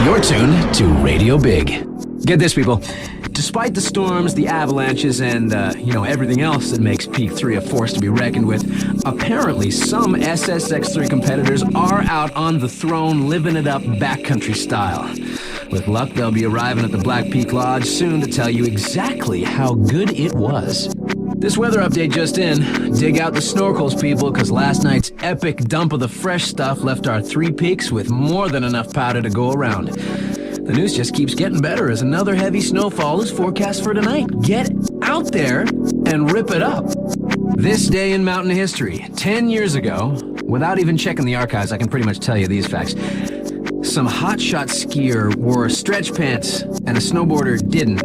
You're tuned to Radio Big. Get this, people. Despite the storms, the avalanches, and, everything else that makes Peak 3 a force to be reckoned with, apparently some SSX3 competitors are out on the throne living it up backcountry style. With luck, they'll be arriving at the Black Peak Lodge soon to tell you exactly how good it was. This weather update just in. Dig out the snorkels, people, because last night's epic dump of the fresh stuff left our 3 peaks with more than enough powder to go around. The news just keeps getting better as another heavy snowfall is forecast for tonight. Get out there and rip it up. This day in mountain history, 10 years ago, without even checking the archives, I can pretty much tell you these facts. Some hotshot skier wore stretch pants and a snowboarder didn't.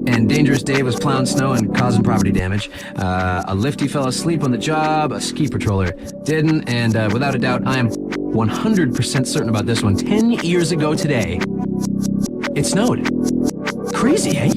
And Dangerous Dave was plowing snow and causing property damage. A lifty fell asleep on the job, a ski patroller didn't, and without a doubt, I am 100% certain about this one. 10 years ago today, it snowed. Crazy, eh?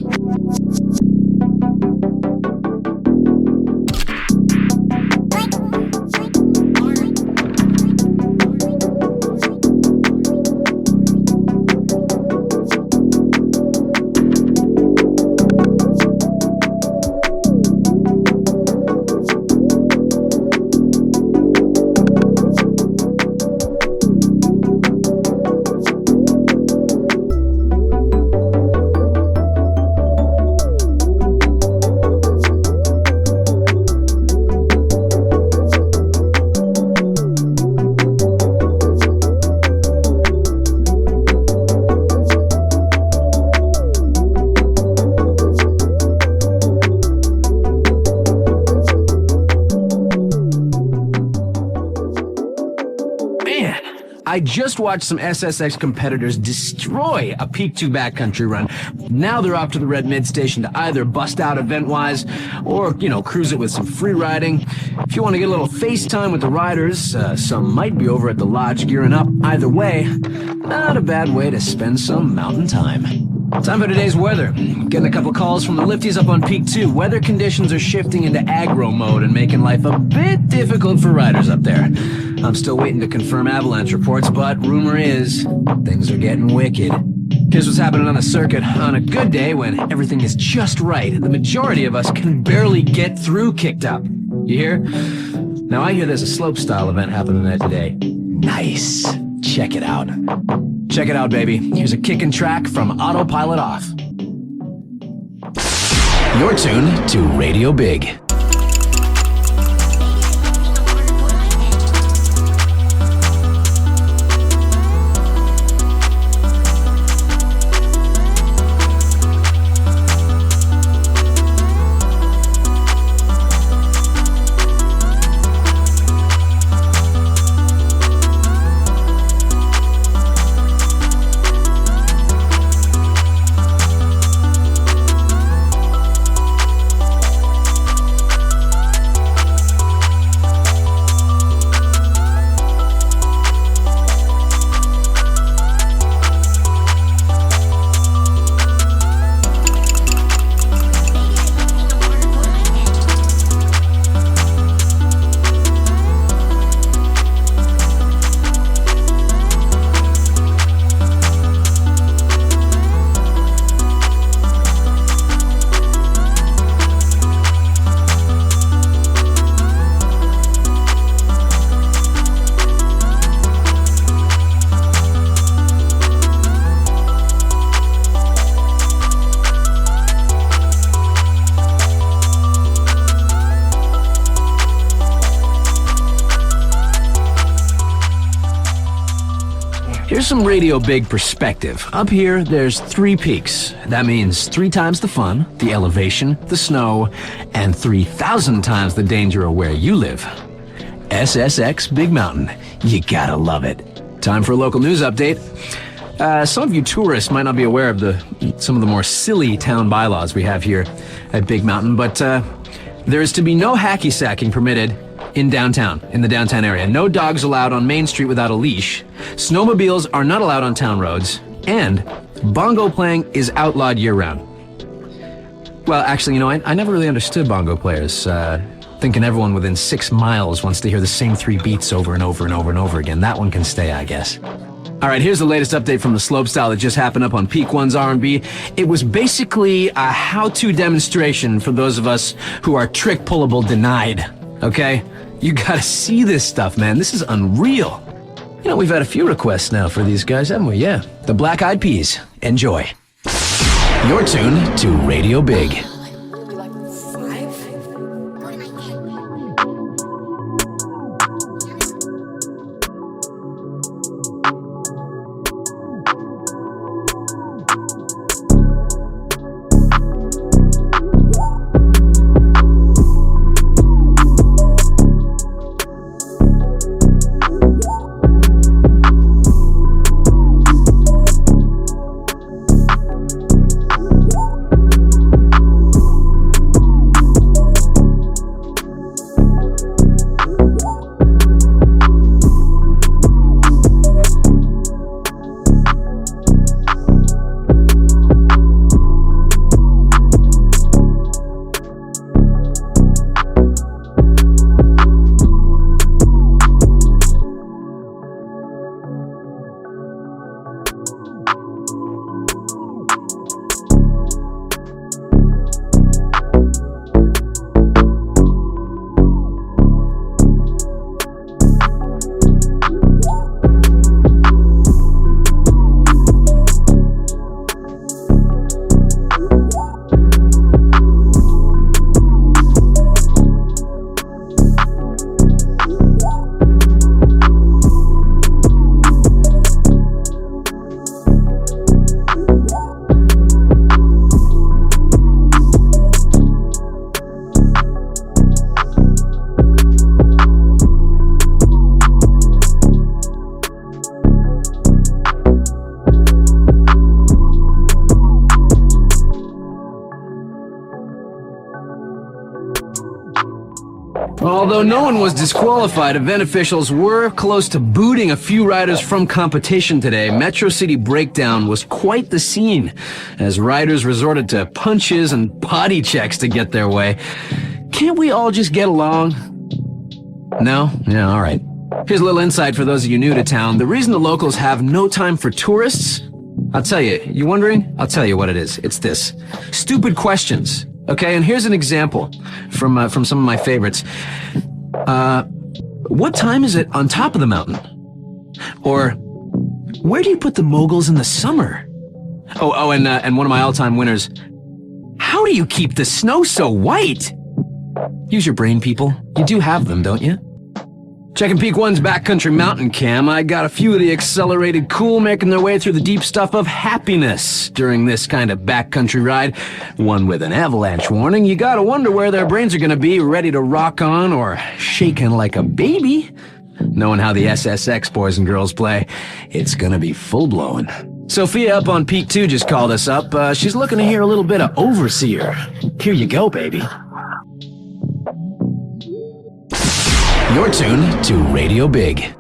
I just watched some SSX competitors destroy a Peak 2 backcountry run. Now they're off to the Red Mid Station to either bust out event-wise or, cruise it with some free riding. If you want to get a little FaceTime with the riders, some might be over at the lodge gearing up. Either way, not a bad way to spend some mountain time. Time for today's weather. Getting a couple calls from the lifties up on Peak 2. Weather conditions are shifting into aggro mode and making life a bit difficult for riders up there. I'm still waiting to confirm avalanche reports, but rumor is things are getting wicked. Here's what's happening on the circuit. On a good day, when everything is just right, the majority of us can barely get through kicked up. You hear? Now I hear there's a slopestyle event happening there today. Nice. Check it out. Check it out, baby. Here's a kicking track from Autopilot Off. You're tuned to Radio Big. Here's some Radio Big perspective. Up here, there's 3 peaks. That means 3 times the fun, the elevation, the snow, and 3,000 times the danger of where you live. SSX Big Mountain. You gotta love it. Time for a local news update. Some of you tourists might not be aware of some of the more silly town bylaws we have here at Big Mountain, but there is to be no hacky sacking permitted in the downtown area. No dogs allowed on Main Street without a leash. Snowmobiles are not allowed on town roads. And bongo playing is outlawed year-round. Well, actually, I never really understood bongo players. Thinking everyone within 6 miles wants to hear the same 3 beats over and over and over and over again. That one can stay, I guess. All right, here's the latest update from the slopestyle that just happened up on Peak 1's R&B. It was basically a how-to demonstration for those of us who are trick-pullable denied, okay? You gotta see this stuff, man. This is unreal. You know, we've had a few requests now for these guys, haven't we? Yeah. The Black Eyed Peas. Enjoy. You're tuned to Radio Big. Although no one was disqualified, event officials were close to booting a few riders from competition today. Metro City Breakdown was quite the scene, as riders resorted to punches and potty checks to get their way. Can't we all just get along? No? Yeah, all right. Here's a little insight for those of you new to town. The reason the locals have no time for tourists? I'll tell you. You wondering? I'll tell you what it is. It's this. Stupid questions. Okay, and here's an example from some of my favorites. What time is it on top of the mountain? Or, where do you put the moguls in the summer? And one of my all-time winners, how do you keep the snow so white? Use your brain, people. You do have them, don't you? Checking Peak 1's backcountry mountain cam, I got a few of the accelerated cool making their way through the deep stuff of happiness during this kind of backcountry ride. One with an avalanche warning. You gotta wonder where their brains are gonna be, ready to rock on or shaking like a baby. Knowing how the SSX boys and girls play, it's gonna be full-blown. Sophia up on Peak 2 just called us up. She's looking to hear a little bit of Overseer. Here you go, baby. You're tuned to Radio Big.